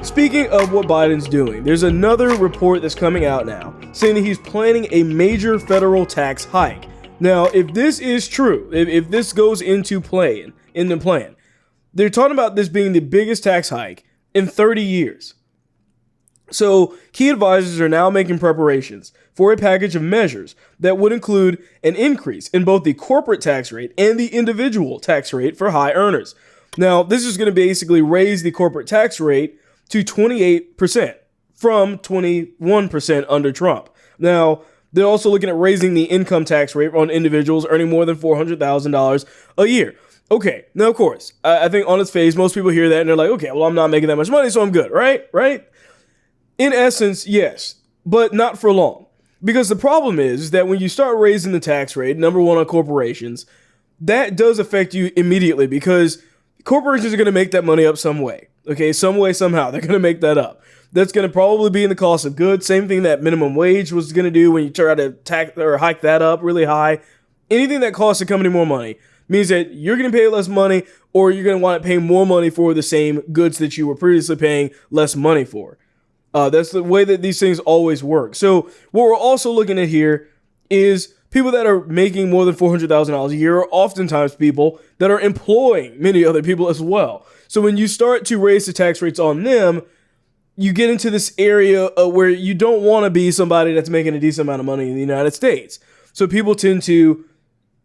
speaking of what Biden's doing, there's another report that's coming out now saying that he's planning a major federal tax hike. Now, if this is true, if this goes into play, in the plan, they're talking about this being the biggest tax hike in 30 years. So, key advisors are now making preparations for a package of measures that would include an increase in both the corporate tax rate and the individual tax rate for high earners. Now, this is going to basically raise the corporate tax rate to 28% from 21% under Trump. Now, they're also looking at raising the income tax rate on individuals earning more than $400,000 a year. Okay, now, of course, I think on its face, most people hear that and they're like, okay, well, I'm not making that much money, so I'm good, right? In essence, yes, but not for long. Because the problem is that when you start raising the tax rate, number one on corporations, that does affect you immediately because corporations are going to make that money up some way. Okay, some way, somehow, they're going to make that up. That's going to probably be in the cost of goods. Same thing that minimum wage was going to do when you try to tax or hike that up really high. Anything that costs a company more money means that you're going to pay less money or you're going to wind up paying more money for the same goods that you were previously paying less money for. That's the way that these things always work. So what we're also looking at here is people that are making more than $400,000 a year are oftentimes people that are employing many other people as well. So when you start to raise the tax rates on them, you get into this area where you don't want to be somebody that's making a decent amount of money in the United States. So people tend to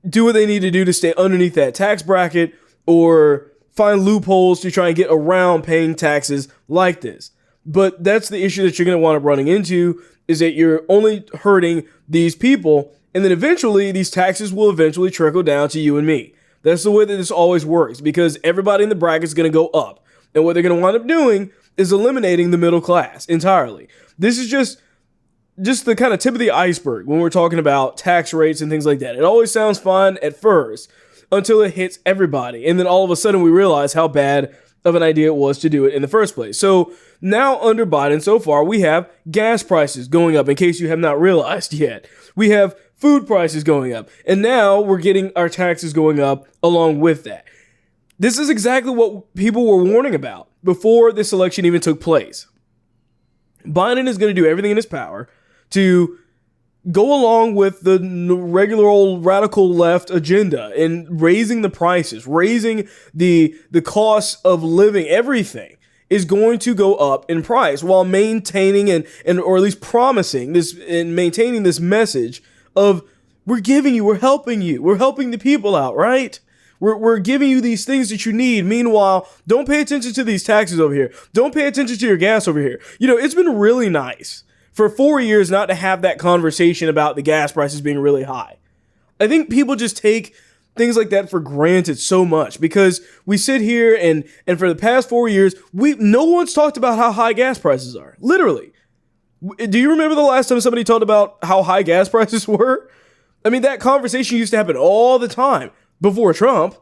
do what they need to do to stay underneath that tax bracket or find loopholes to try and get around paying taxes like this. But that's the issue that you're going to wind up running into, is that you're only hurting these people, and then eventually these taxes will eventually trickle down to you and me. That's the way that this always works, because everybody in the bracket is going to go up. And what they're going to wind up doing is eliminating the middle class entirely. This is just the kind of tip of the iceberg when we're talking about tax rates and things like that. It always sounds fun at first until it hits everybody. And then all of a sudden we realize how bad of an idea it was to do it in the first place. So now under Biden so far, we have gas prices going up, in case you have not realized yet. We have food prices going up. And now we're getting our taxes going up along with that. This is exactly what people were warning about before this election even took place. Biden is going to do everything in his power to go along with the regular old radical left agenda and raising the prices, raising the cost of living. Everything is going to go up in price while maintaining and or at least promising this and maintaining this message of we're helping the people out, right? We're giving you these things that you need. Meanwhile, don't pay attention to these taxes over here. Don't pay attention to your gas over here. You know, it's been really nice for 4 years not to have that conversation about the gas prices being really high. I think people just take things like that for granted so much because we sit here and for the past 4 years, no one's talked about how high gas prices are. Literally. Do you remember the last time somebody talked about how high gas prices were? I mean, that conversation used to happen all the time before Trump.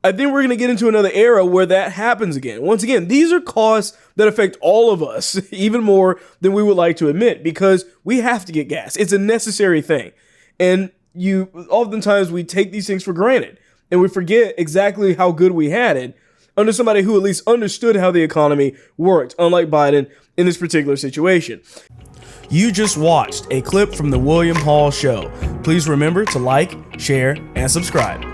I think we're going to get into another era where that happens again. Once again, these are costs that affect all of us even more than we would like to admit because we have to get gas. It's a necessary thing. And oftentimes we take these things for granted and we forget exactly how good we had it under somebody who at least understood how the economy worked, unlike Biden in this particular situation. You just watched a clip from The William Hall Show. Please remember to like, share, and subscribe.